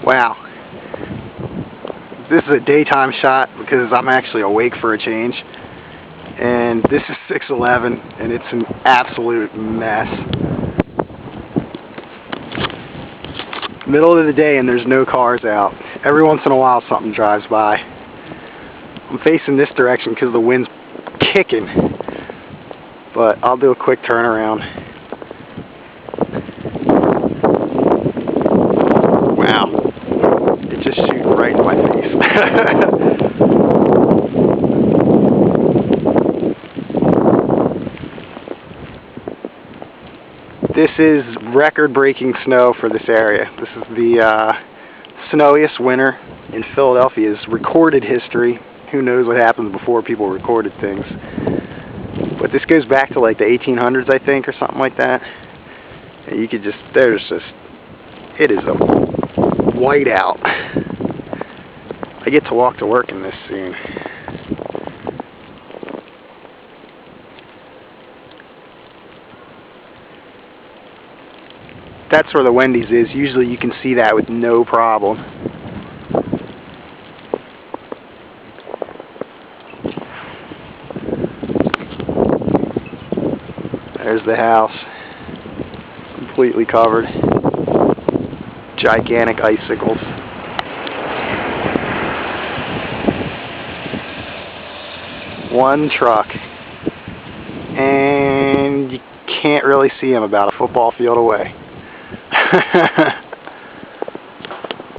Wow. This is a daytime shot because I'm actually awake for a change. And this is 6:11 and it's an absolute mess. Middle of the day and there's no cars out. Every once in a while something drives by. I'm facing this direction because the wind's kicking. But I'll do a quick turnaround. Wow. It just shoots right in my face. This is record-breaking snow for this area. This is the snowiest winter in Philadelphia's recorded history. Who knows what happens before people recorded things. But this goes back to like the 1800s, I think, or something like that. And you could just, it is a whiteout. I get to walk to work in this soon. That's where the Wendy's is. Usually you can see that with no problem. There's the house. Completely covered. Gigantic icicles. One truck. And you can't really see him about a football field away.